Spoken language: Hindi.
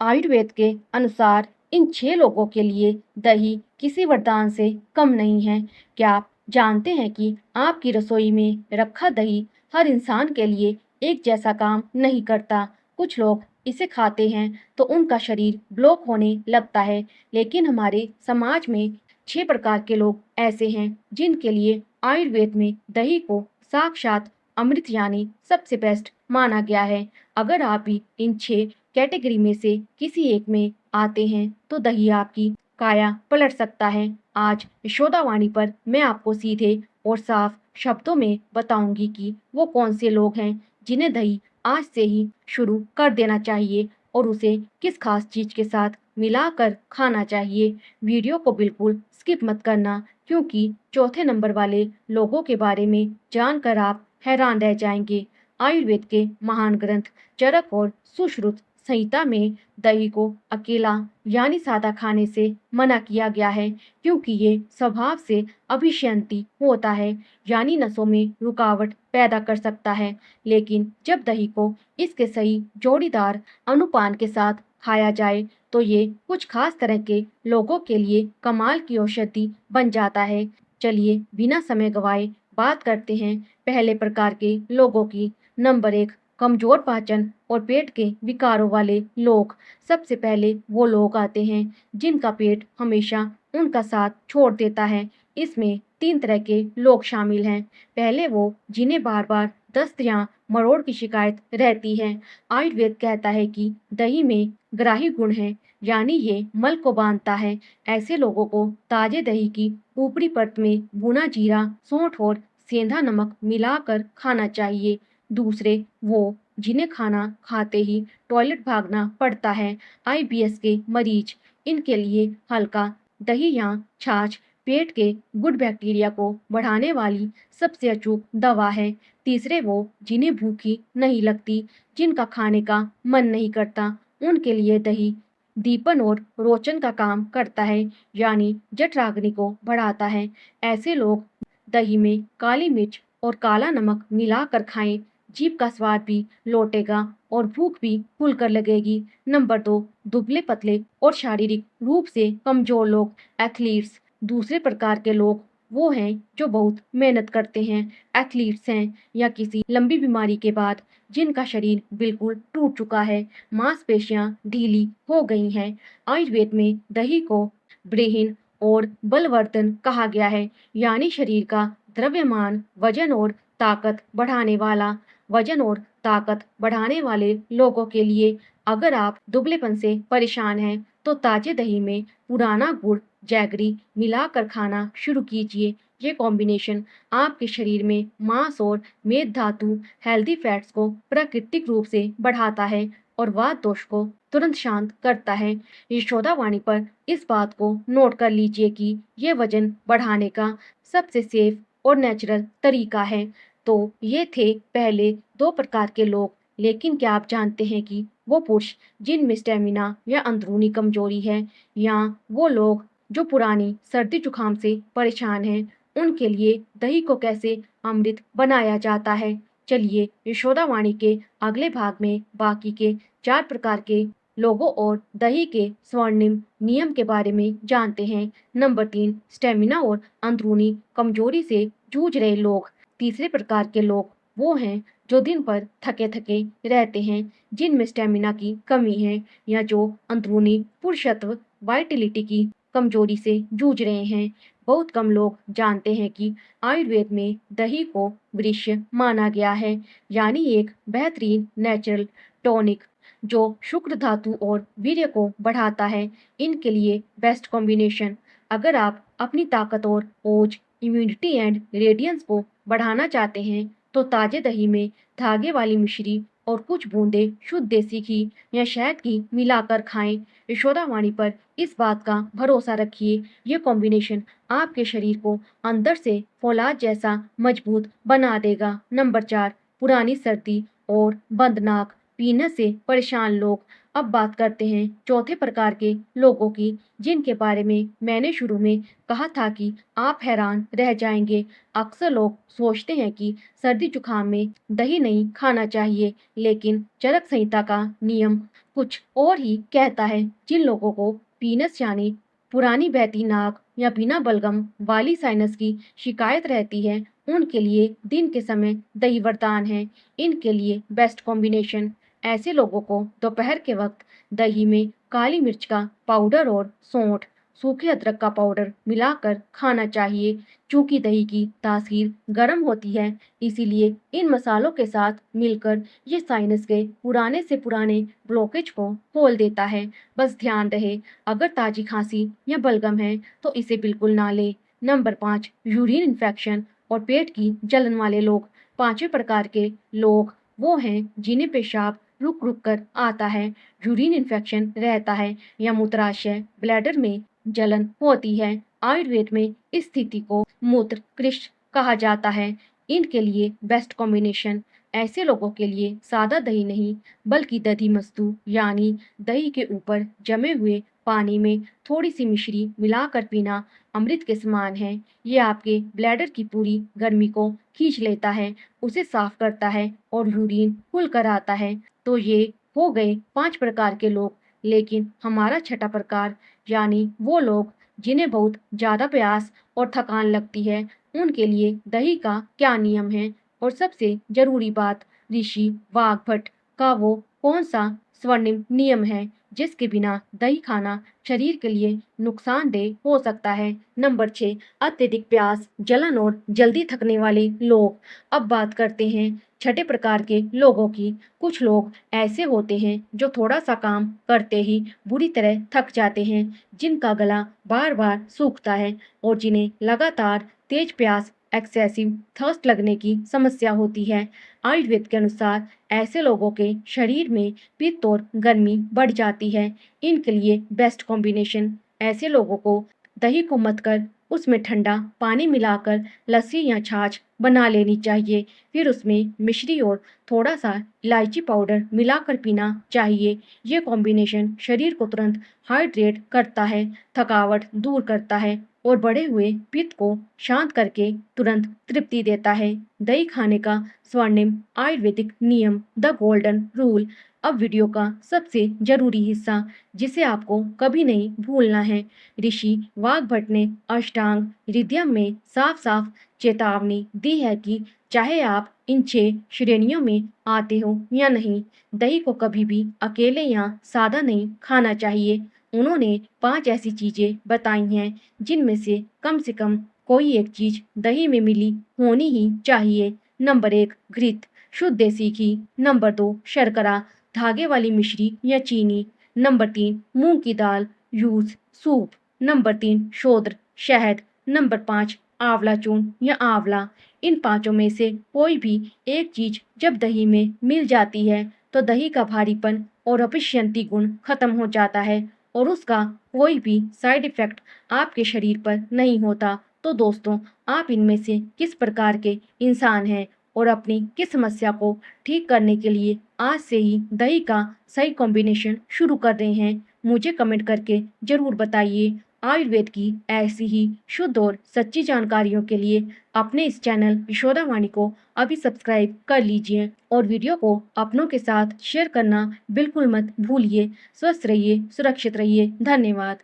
आयुर्वेद के अनुसार इन 6 लोगों के लिए दही किसी वरदान से कम नहीं है। क्या आप जानते हैं कि आपकी रसोई में रखा दही हर इंसान के लिए एक जैसा काम नहीं करता? कुछ लोग इसे खाते हैं तो उनका शरीर ब्लॉक होने लगता है, लेकिन हमारे समाज में 6 प्रकार के लोग ऐसे हैं जिनके लिए आयुर्वेद में दही को साक्षात अमृत यानी सबसे बेस्ट माना गया है। अगर आप भी इन 6 कैटेगरी में से किसी एक में आते हैं तो दही आपकी काया पलट सकता है। आज यशोदावाणी पर मैं आपको सीधे और साफ शब्दों में बताऊंगी कि वो कौन से लोग हैं जिन्हें दही आज से ही शुरू कर देना चाहिए और उसे किस खास चीज के साथ मिलाकर खाना चाहिए। वीडियो को बिल्कुल स्किप मत करना, क्योंकि चौथे नंबर वाले लोगों के बारे में जानकर आप हैरान रह जाएंगे। आयुर्वेद के महान ग्रंथ चरक और सुश्रुत संहिता में दही को अकेला यानी सादा खाने से मना किया गया है, क्योंकि ये स्वभाव से अभिसंधि होता है यानी नसों में रुकावट पैदा कर सकता है। लेकिन जब दही को इसके सही जोड़ीदार अनुपान के साथ खाया जाए तो ये कुछ खास तरह के लोगों के लिए कमाल की औषधि बन जाता है। चलिए बिना समय गवाए बात करते हैं पहले प्रकार के लोगों की। नंबर 1, कमजोर पाचन और पेट के विकारों वाले लोग। सबसे पहले वो लोग आते हैं जिनका पेट हमेशा उनका साथ छोड़ देता है। इसमें 3 तरह के लोग शामिल हैं। पहले वो जिन्हें बार बार दस्त या मरोड़ की शिकायत रहती है। आयुर्वेद कहता है कि दही में ग्राही गुण है, यानी ये मल को बांधता है। ऐसे लोगों को ताजे दही की ऊपरी परत में भुना जीरा, सौंठ और सेंधा नमक मिलाकर खाना चाहिए। दूसरे वो जिन्हें खाना खाते ही टॉयलेट भागना पड़ता है, आईबीएस के मरीज। इनके लिए हल्का दही या छाछ पेट के गुड बैक्टीरिया को बढ़ाने वाली सबसे अचूक दवा है। तीसरे वो जिन्हें भूखी नहीं लगती, जिनका खाने का मन नहीं करता, उनके लिए दही दीपन और रोचन का काम करता है, यानी जठराग्नि को बढ़ाता है। ऐसे लोग दही में काली मिर्च और काला नमक मिलाकर खाएं, जीभ का स्वाद भी लौटेगा और भूख भी खुलकर लगेगी। नंबर 2, दुबले पतले और शारीरिक रूप से कमजोर लोग, एथलीट्स। दूसरे प्रकार के लोग वो हैं जो बहुत मेहनत करते हैं, एथलीट्स हैं या किसी लंबी बीमारी के बाद जिनका शरीर बिल्कुल टूट चुका है, मांसपेशियां ढीली हो गई हैं। आयुर्वेद में दही को ब्रेहिन और बलवर्धन कहा गया है, यानी शरीर का द्रव्यमान वजन और ताकत बढ़ाने वाला। वजन और ताकत बढ़ाने वाले लोगों के लिए अगर आप दुबलेपन से परेशान हैं तो ताजे दही में पुराना गुड़, जैगरी मिलाकर खाना शुरू कीजिए। ये कॉम्बिनेशन आपके शरीर में मांस और मेद धातु हेल्दी फैट्स को प्राकृतिक रूप से बढ़ाता है और वात दोष को तुरंत शांत करता है। यशोदावाणी पर इस बात को नोट कर लीजिए कि ये वजन बढ़ाने का सबसे सेफ और नेचुरल तरीका है। तो ये थे पहले 2 प्रकार के लोग, लेकिन क्या आप जानते हैं कि वो पुरुष जिनमें स्टेमिना या अंदरूनी कमजोरी है, या वो लोग जो पुरानी सर्दी जुकाम से परेशान हैं, उनके लिए दही को कैसे अमृत बनाया जाता है? चलिए यशोदावाणी के अगले भाग में बाकी के 4 प्रकार के लोगों और दही के स्वर्णिम नियम के बारे में जानते हैं। नंबर 3, स्टेमिना और अंदरूनी कमजोरी से जूझ रहे लोग। तीसरे प्रकार के लोग वो हैं जो दिन भर थके थके रहते हैं, जिनमें स्टेमिना की कमी है या जो अंदरूनी पुरुषत्व वाइटलिटी की कमजोरी से जूझ रहे हैं। बहुत कम लोग जानते हैं कि आयुर्वेद में दही को वृक्ष माना गया है, यानी एक बेहतरीन नेचुरल टॉनिक जो शुक्र धातु और वीर्य को बढ़ाता है। इनके लिए बेस्ट कॉम्बिनेशन। अगर आप अपनी ताकत और ओज, इम्यूनिटी एंड रेडियंस को बढ़ाना चाहते हैं तो ताजे दही में धागे वाली मिश्री और कुछ बूंदे शुद्ध देसी घी या शहद की मिलाकर खाएं। यशोदावाणी पर इस बात का भरोसा रखिए, ये कॉम्बिनेशन आपके शरीर को अंदर से फौलाद जैसा मजबूत बना देगा। नंबर 4, पुरानी सर्दी और बंद नाक पीने से परेशान लोग। अब बात करते हैं चौथे प्रकार के लोगों की, जिनके बारे में मैंने शुरू में कहा था कि आप हैरान रह जाएंगे। अक्सर लोग सोचते हैं कि सर्दी जुकाम में दही नहीं खाना चाहिए, लेकिन चरक संहिता का नियम कुछ और ही कहता है। जिन लोगों को पीनस यानी पुरानी बहती नाक या बिना बलगम वाली साइनस की शिकायत रहती है, उनके लिए दिन के समय दही वरदान है। इनके लिए बेस्ट कॉम्बिनेशन, ऐसे लोगों को दोपहर के वक्त दही में काली मिर्च का पाउडर और सौंठ, सूखे अदरक का पाउडर मिलाकर खाना चाहिए। चूंकि दही की तासीर गर्म होती है, इसीलिए इन मसालों के साथ मिलकर ये साइनस के पुराने से पुराने ब्लॉकेज को खोल देता है। बस ध्यान रहे, अगर ताजी खांसी या बलगम है तो इसे बिल्कुल ना ले। नंबर 5, यूरिन इन्फेक्शन और पेट की जलन वाले लोग। पांचवें प्रकार के लोग वो हैं जिन्हें पेशाब रुक रुक कर आता है, यूरिन इन्फेक्शन रहता है या मूत्राशय ब्लैडर में जलन होती है। आयुर्वेद में इस स्थिति को मूत्र कृष्ण कहा जाता है। इनके लिए बेस्ट कॉम्बिनेशन, ऐसे लोगों के लिए सादा दही नहीं बल्कि दधी मस्तू यानी दही के ऊपर जमे हुए पानी में थोड़ी सी मिश्री मिलाकर पीना अमृत के समान है। ये आपके ब्लैडर की पूरी गर्मी को खींच लेता है, उसे साफ करता है और यूरिन खुल कर आता है। तो ये हो गए 5 प्रकार के लोग। लेकिन हमारा छठा प्रकार यानी वो लोग जिन्हें बहुत ज़्यादा प्यास और थकान लगती है, उनके लिए दही का क्या नियम है। और सबसे ज़रूरी बात, ऋषि वाघभट का वो कौन सा स्वर्णिम नियम है जिसके बिना दही खाना शरीर के लिए नुकसानदेह हो सकता है। नंबर 6, अत्यधिक प्यास, जलन और जल्दी थकने वाले लोग। अब बात करते हैं छठे प्रकार के लोगों की। कुछ लोग ऐसे होते हैं जो थोड़ा सा काम करते ही बुरी तरह थक जाते हैं, जिनका गला बार बार सूखता है और जिन्हें लगातार तेज प्यास एक्सेसिव थर्स्ट लगने की समस्या होती है। आयुर्वेद के अनुसार ऐसे लोगों के शरीर में पित्त और गर्मी बढ़ जाती है। इनके लिए बेस्ट कॉम्बिनेशन, ऐसे लोगों को दही को मथ कर उसमें ठंडा पानी मिलाकर लस्सी या छाछ बना लेनी चाहिए। फिर उसमें मिश्री और थोड़ा सा इलायची पाउडर मिलाकर पीना चाहिए। ये कॉम्बिनेशन शरीर को तुरंत हाइड्रेट करता है, थकावट दूर करता है और बढ़े हुए पित्त को शांत करके तुरंत तृप्ति देता है। दही खाने का स्वर्णिम आयुर्वेदिक नियम, द गोल्डन रूल। अब वीडियो का सबसे जरूरी हिस्सा, जिसे आपको कभी नहीं भूलना है। ऋषि वाघभट ने अष्टांग हृदयम में साफ साफ चेतावनी दी है कि चाहे आप इन 6 श्रेणियों में आते हो या नहीं, दही को कभी भी अकेले या सादा नहीं खाना चाहिए। उन्होंने 5 ऐसी चीजें बताई हैं जिनमें से कम कोई एक चीज दही में मिली होनी ही चाहिए। नंबर 1, घृत, शुद्ध देसी घी। नंबर 2, शर्करा, धागे वाली मिश्री या चीनी। नंबर 3, मूंग की दाल, यूज, सूप। नंबर 3, शोद्र, शहद। नंबर 5, आंवला चूर्ण या आंवला। इन पांचों में से कोई भी एक चीज जब दही में मिल जाती है तो दही का भारीपन और अपिष्यंती गुण खत्म हो जाता है और उसका कोई भी साइड इफेक्ट आपके शरीर पर नहीं होता। तो दोस्तों, आप इनमें से किस प्रकार के इंसान हैं और अपनी किस समस्या को ठीक करने के लिए आज से ही दही का सही कॉम्बिनेशन शुरू कर रहे हैं, मुझे कमेंट करके जरूर बताइए। आयुर्वेद की ऐसी ही शुद्ध और सच्ची जानकारियों के लिए अपने इस चैनल यशोदा वाणी को अभी सब्सक्राइब कर लीजिए और वीडियो को अपनों के साथ शेयर करना बिल्कुल मत भूलिए। स्वस्थ रहिए, सुरक्षित रहिए। धन्यवाद।